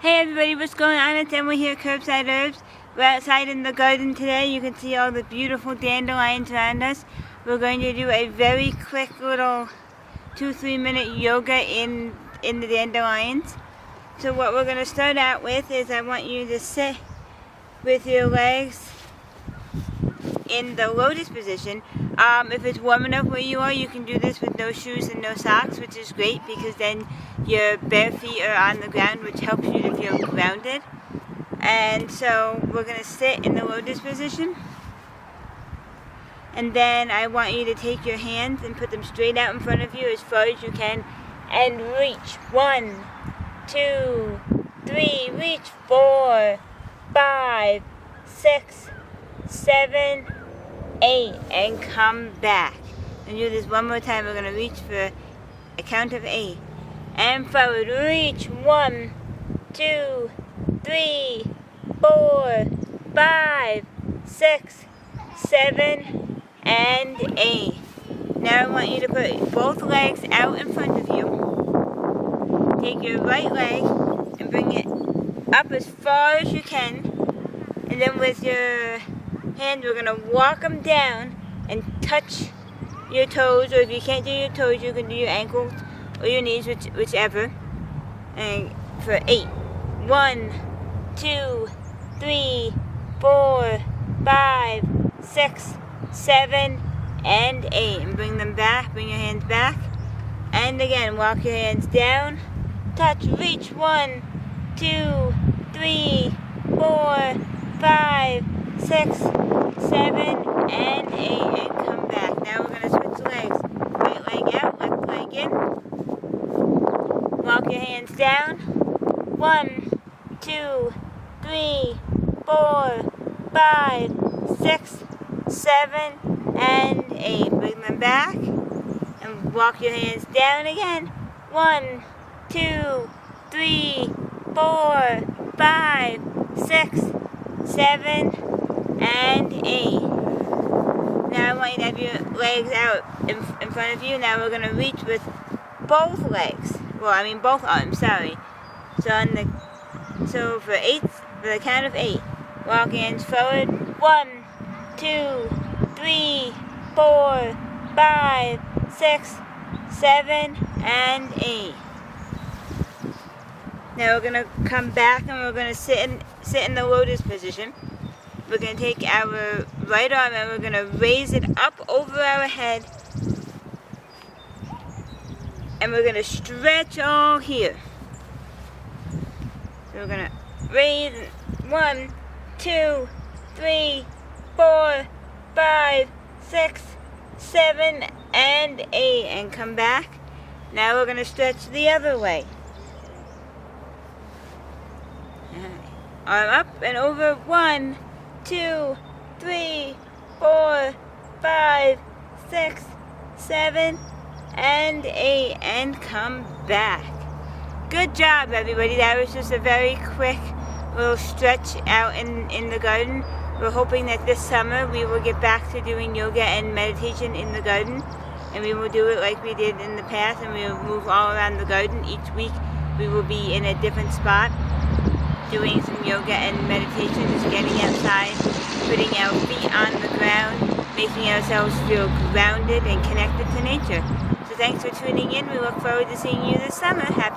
Hey everybody, what's going on? It's Emily here, Curbside Herbs. We're outside in the garden today. You can see all the beautiful dandelions around us. We're going to do a very quick little 2-3 minute yoga in the dandelions. So what we're going to start out with is I want you to sit with your legs in the lotus position. If it's warm enough where you are, you can do this with no shoes and no socks, which is great because then your bare feet are on the ground, which helps you to feel grounded. And so we're going to sit in the lotus position. And then I want you to take your hands and put them straight out in front of you as far as you can and reach. 1, 2, 3, reach. 4, 5, 6, 7, 8, and come back. And do this one more time. We're going to reach for a count of 8. And forward, reach. 1, 2, 3, 4, 5, 6, 7, and 8. Now I want you to put both legs out in front of you. Take your right leg and bring it up as far as you can. And then with your hand, we're going to walk them down and touch your toes. Or if you can't do your toes, you can do your ankles or your knees, whichever. And for 8. 1, 2, 3, 4, 5, 6, 7, and 8. And bring them back. Bring your hands back. And again, walk your hands down. Touch, reach. 1, 2, 3, 4, 5, 6, 7, and 8. And come back. Now we're going to switch legs. Right leg out, left leg in. Walk your hands down. 1, 2, 3, 4, 5, 6, 7, and 8. Bring them back. And walk your hands down again. 1, 2, 3, 4, 5, 6, 7, and 8. Now I want you to have your legs out in front of you. Now we're going to reach with both legs. Well, I mean both arms, sorry. So for the count of 8, walk hands forward. 1, 2, 3, 4, 5, 6, 7, and 8. Now we're going to come back and we're going to sit in the lotus position. We're going to take our right arm and we're going to raise it up over our head. And we're going to stretch all here. So we're going to raise 1, 2, 3, 4, 5, 6, 7, and 8. And come back. Now we're going to stretch the other way. Arm up and over. 1, 2, 3, 4, 5, 6, 7, and 8. And come back. Good job, everybody. That was just a very quick little stretch out in the garden. We're hoping that this summer we will get back to doing yoga and meditation in the garden. And we will do it like we did in the past. And we will move all around the garden. Each week we will be in a different spot, doing some yoga and meditation, just getting outside, putting our feet on the ground, making ourselves feel grounded and connected to nature. So thanks for tuning in. We look forward to seeing you this summer. Happy